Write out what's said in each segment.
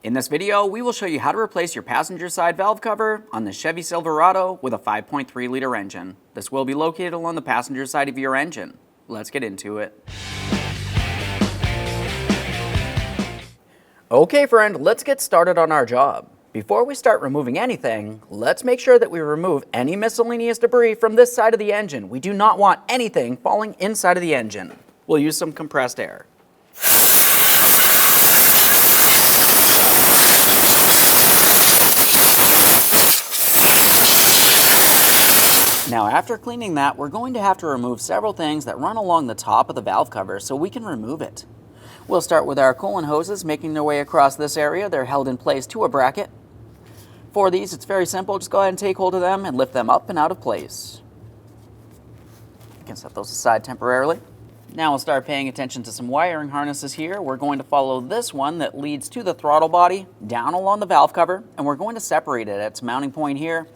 In this video, we will show you how to replace your passenger side valve cover on the Chevy Silverado with a 5.3 liter engine. This will be located along the passenger side of your engine. Let's get into it. Okay friend, let's get started on our job. Before we start removing anything, let's make sure that we remove any miscellaneous debris from this side of the engine. We do not want anything falling inside of the engine. We'll use some compressed air. Now after cleaning that, we're going to have to remove several things that run along the top of the valve cover so we can remove it. We'll start with our coolant hoses making their way across this area. They're held in place to a bracket. For these, it's very simple. Just go ahead and take hold of them and lift them up and out of place. You can set those aside temporarily. Now we'll start paying attention to some wiring harnesses here. We're going to follow this one that leads to the throttle body down along the valve cover, and we're going to separate it at its mounting point here.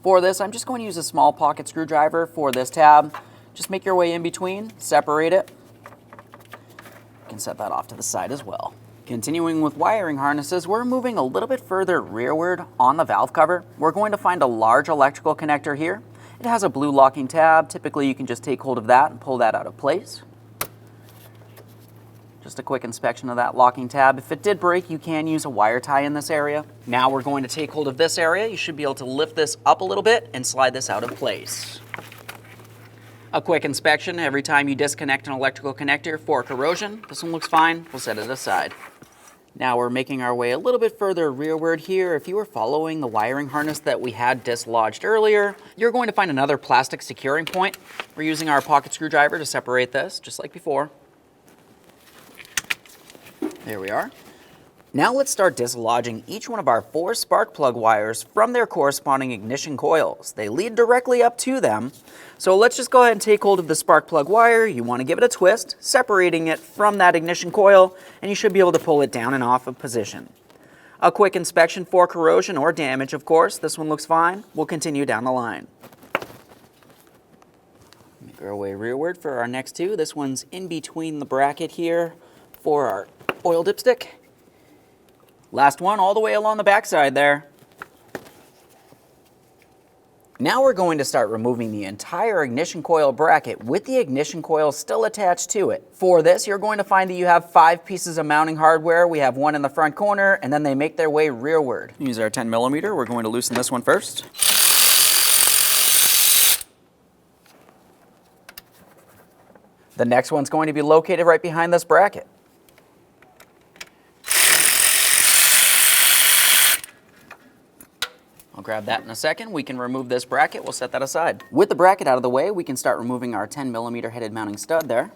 For this, I'm just going to use a small pocket screwdriver for this tab. Just make your way in between, separate it. You can set that off to the side as well. Continuing with wiring harnesses, we're moving a little bit further rearward on the valve cover. We're going to find a large electrical connector here. It has a blue locking tab. Typically, you can just take hold of that and pull that out of place. Just a quick inspection of that locking tab. If it did break, you can use a wire tie in this area. Now we're going to take hold of this area. You should be able to lift this up a little bit and slide this out of place. A quick inspection every time you disconnect an electrical connector for corrosion. This one looks fine. We'll set it aside. Now we're making our way a little bit further rearward here. If you were following the wiring harness that we had dislodged earlier, you're going to find another plastic securing point. We're using our pocket screwdriver to separate this, just like before. There we are. Now let's start dislodging each one of our 4 spark plug wires from their corresponding ignition coils. They lead directly up to them. So let's just go ahead and take hold of the spark plug wire. You want to give it a twist, separating it from that ignition coil, and you should be able to pull it down and off of position. A quick inspection for corrosion or damage, of course. This one looks fine. We'll continue down the line. Make our way rearward for our next two. This one's in between the bracket here for our oil dipstick. Last one all the way along the backside there. Now we're going to start removing the entire ignition coil bracket with the ignition coil still attached to it. For this, you're going to find that you have 5 pieces of mounting hardware. We have one in the front corner, and then they make their way rearward. Use our 10mm. We're going to loosen this one first. The next one's going to be located right behind this bracket. I'll grab that in a second. We can remove this bracket. We'll set that aside. With the bracket out of the way, we can start removing our 10mm headed mounting stud there.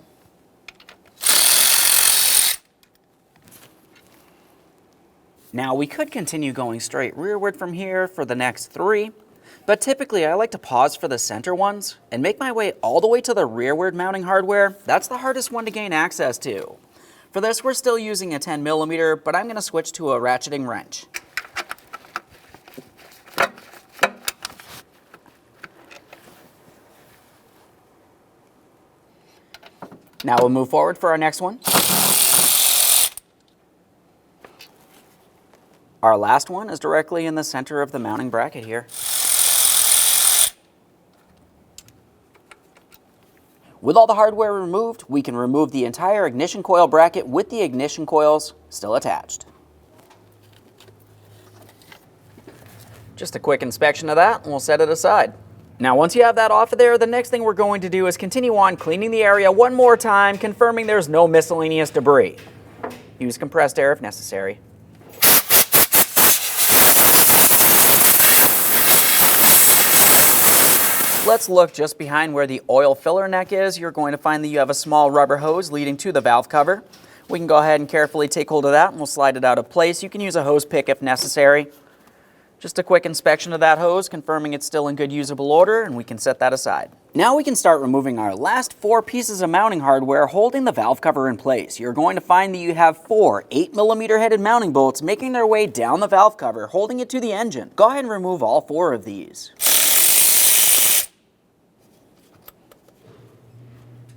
Now we could continue going straight rearward from here for the next 3, but typically I like to pause for the center ones and make my way all the way to the rearward mounting hardware. That's the hardest one to gain access to. For this, we're still using a 10mm, but I'm going to switch to a ratcheting wrench. Now we'll move forward for our next one. Our last one is directly in the center of the mounting bracket here. With all the hardware removed, we can remove the entire ignition coil bracket with the ignition coils still attached. Just a quick inspection of that, and we'll set it aside. Now once you have that off of there, the next thing we're going to do is continue on cleaning the area one more time, confirming there's no miscellaneous debris. Use compressed air if necessary. Let's look just behind where the oil filler neck is. You're going to find that you have a small rubber hose leading to the valve cover. We can go ahead and carefully take hold of that and we'll slide it out of place. You can use a hose pick if necessary. Just a quick inspection of that hose, confirming it's still in good usable order, and we can set that aside. Now we can start removing our last 4 pieces of mounting hardware holding the valve cover in place. You're going to find that you have 4 8mm headed mounting bolts making their way down the valve cover, holding it to the engine. Go ahead and remove all 4 of these.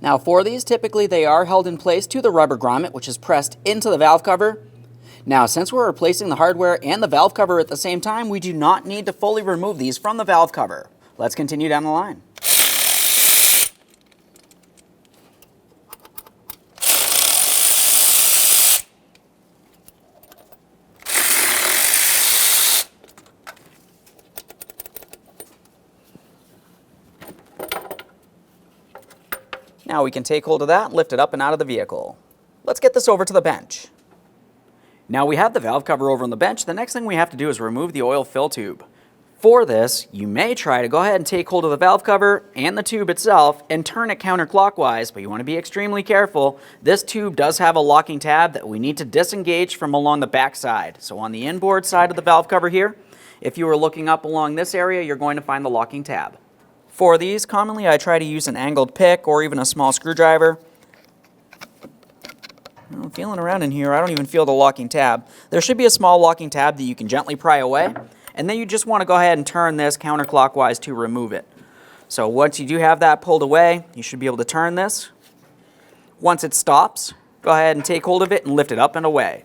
Now for these, typically they are held in place to the rubber grommet, which is pressed into the valve cover. Now, since we're replacing the hardware and the valve cover at the same time, we do not need to fully remove these from the valve cover. Let's continue down the line. Now we can take hold of that, lift it up and out of the vehicle. Let's get this over to the bench. Now we have the valve cover over on the bench. The next thing we have to do is remove the oil fill tube. For this, you may try to go ahead and take hold of the valve cover and the tube itself and turn it counterclockwise, but you want to be extremely careful. This tube does have a locking tab that we need to disengage from along the back side. So on the inboard side of the valve cover here, if you were looking up along this area, you're going to find the locking tab. For these, commonly I try to use an angled pick or even a small screwdriver. I'm feeling around in here, I don't even feel the locking tab. There should be a small locking tab that you can gently pry away, and then you just want to go ahead and turn this counterclockwise to remove it. So once you do have that pulled away, you should be able to turn this. Once it stops, go ahead and take hold of it and lift it up and away.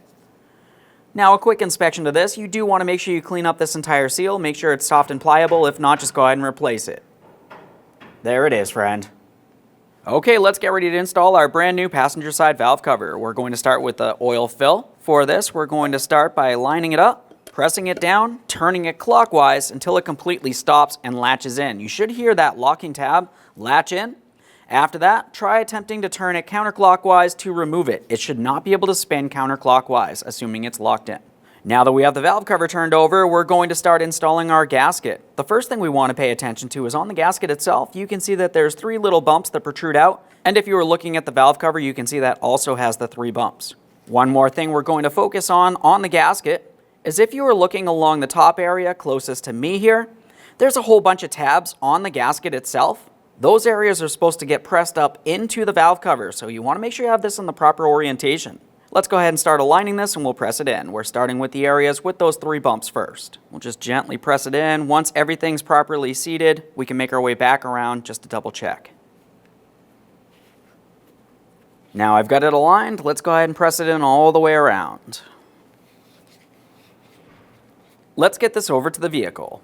Now a quick inspection of this, you do want to make sure you clean up this entire seal, make sure it's soft and pliable. If not, just go ahead and replace it. There it is, friend. Okay, let's get ready to install our brand new passenger side valve cover. We're going to start with the oil fill. For this, we're going to start by lining it up, pressing it down, turning it clockwise until it completely stops and latches in. You should hear that locking tab latch in. After that, try attempting to turn it counterclockwise to remove it. It should not be able to spin counterclockwise, assuming it's locked in. Now that we have the valve cover turned over, we're going to start installing our gasket. The first thing we want to pay attention to is on the gasket itself, you can see that there's 3 little bumps that protrude out. And if you were looking at the valve cover, you can see that also has the 3 bumps. One more thing we're going to focus on the gasket is if you were looking along the top area closest to me here, there's a whole bunch of tabs on the gasket itself. Those areas are supposed to get pressed up into the valve cover, so you want to make sure you have this in the proper orientation. Let's go ahead and start aligning this and we'll press it in. We're starting with the areas with those 3 bumps first. We'll just gently press it in. Once everything's properly seated, we can make our way back around just to double check. Now I've got it aligned. Let's go ahead and press it in all the way around. Let's get this over to the vehicle.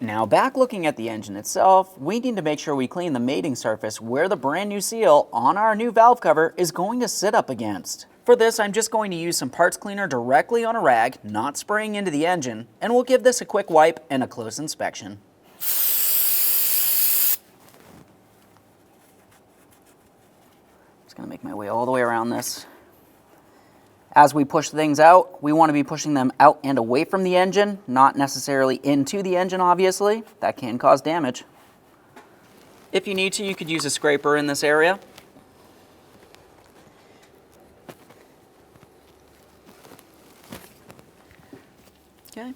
Now back looking at the engine itself, we need to make sure we clean the mating surface where the brand new seal on our new valve cover is going to sit up against. For this, I'm just going to use some parts cleaner directly on a rag, not spraying into the engine, and we'll give this a quick wipe and a close inspection. Just going to make my way all the way around this. As we push things out, we want to be pushing them out and away from the engine, not necessarily into the engine, obviously. That can cause damage. If you need to, you could use a scraper in this area. Okay,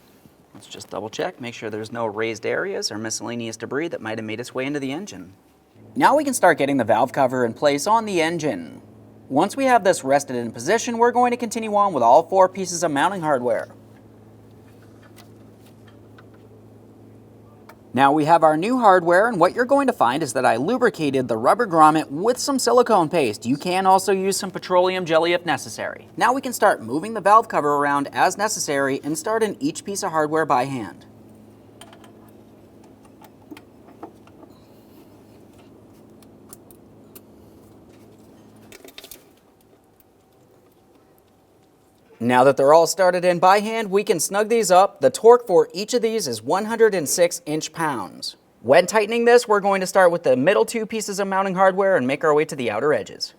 let's just double check, make sure there's no raised areas or miscellaneous debris that might have made its way into the engine. Now we can start getting the valve cover in place on the engine. Once we have this rested in position, we're going to continue on with all 4 pieces of mounting hardware. Now we have our new hardware, and what you're going to find is that I lubricated the rubber grommet with some silicone paste. You can also use some petroleum jelly if necessary. Now we can start moving the valve cover around as necessary and start in each piece of hardware by hand. Now that they're all started in by hand, we can snug these up. The torque for each of these is 106 inch-pounds. When tightening this, we're going to start with the middle 2 pieces of mounting hardware and make our way to the outer edges.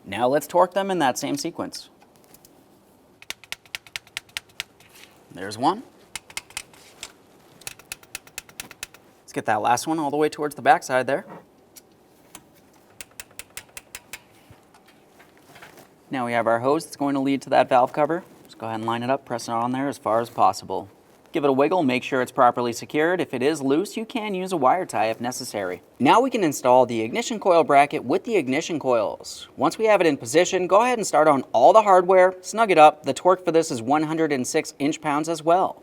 Now let's torque them in that same sequence. There's one. Get that last one all the way towards the back side there. Now we have our hose that's going to lead to that valve cover. Just go ahead and line it up, press it on there as far as possible. Give it a wiggle, make sure it's properly secured. If it is loose, you can use a wire tie if necessary. Now we can install the ignition coil bracket with the ignition coils. Once we have it in position, go ahead and start on all the hardware, snug it up. The torque for this is 106 inch-pounds as well.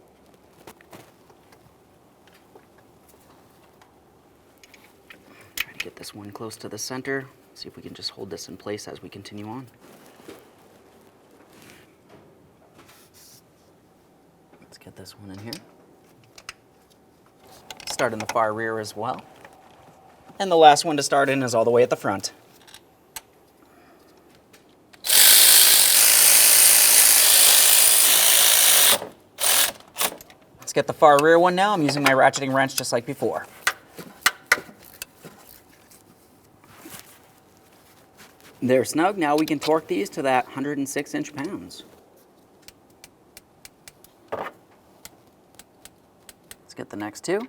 Get this one close to the center. See if we can just hold this in place as we continue on. Let's get this one in here. Start in the far rear as well. And the last one to start in is all the way at the front. Let's get the far rear one now. I'm using my ratcheting wrench just like before. They're snug. Now we can torque these to that 106 inch-pounds. Let's get the next two.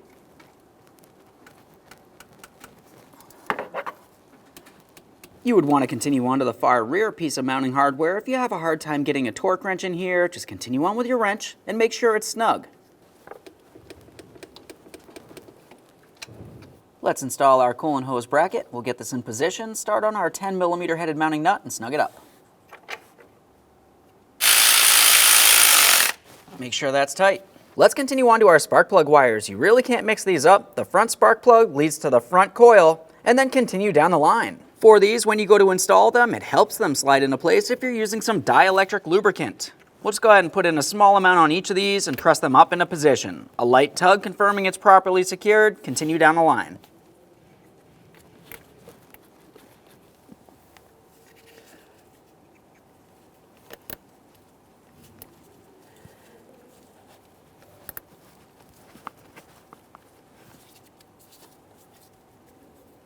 You would want to continue on to the far rear piece of mounting hardware. If you have a hard time getting a torque wrench in here, just continue on with your wrench and make sure it's snug. Let's install our coolant hose bracket. We'll get this in position, start on our 10mm headed mounting nut and snug it up. Make sure that's tight. Let's continue on to our spark plug wires. You really can't mix these up. The front spark plug leads to the front coil and then continue down the line. For these, when you go to install them, it helps them slide into place if you're using some dielectric lubricant. We'll just go ahead and put in a small amount on each of these and press them up into position. A light tug confirming it's properly secured. Continue down the line.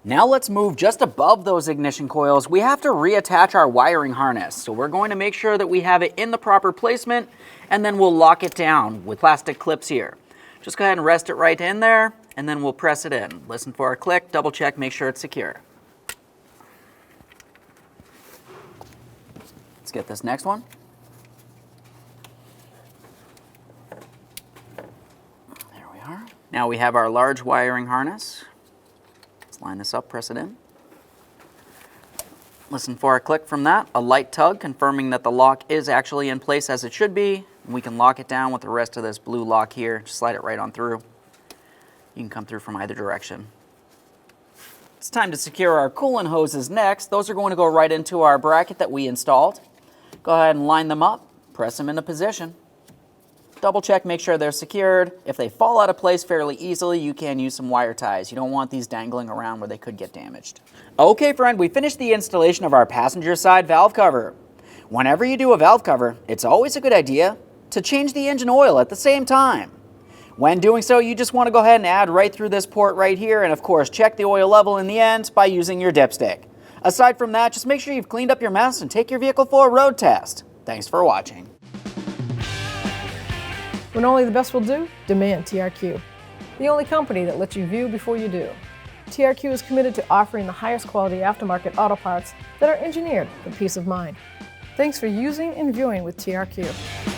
Now let's move just above those ignition coils. We have to reattach our wiring harness. So we're going to make sure that we have it in the proper placement, and then we'll lock it down with plastic clips here. Just go ahead and rest it right in there, and then we'll press it in. Listen for a click, double check, make sure it's secure. Let's get this next one. There we are. Now we have our large wiring harness. Line this up, press it in. Listen for a click from that, a light tug confirming that the lock is actually in place as it should be. And we can lock it down with the rest of this blue lock here. Just slide it right on through. You can come through from either direction. It's time to secure our coolant hoses next. Those are going to go right into our bracket that we installed. Go ahead and line them up, press them into position. Double check, make sure they're secured. If they fall out of place fairly easily, you can use some wire ties. You don't want these dangling around where they could get damaged. Okay, friend, we finished the installation of our passenger side valve cover. Whenever you do a valve cover, it's always a good idea to change the engine oil at the same time. When doing so, you just want to go ahead and add right through this port right here, and of course, check the oil level in the end by using your dipstick. Aside from that, just make sure you've cleaned up your mess and take your vehicle for a road test. Thanks for watching. When only the best will do, demand TRQ. The only company that lets you view before you do. TRQ is committed to offering the highest quality aftermarket auto parts that are engineered for peace of mind. Thanks for using and viewing with TRQ.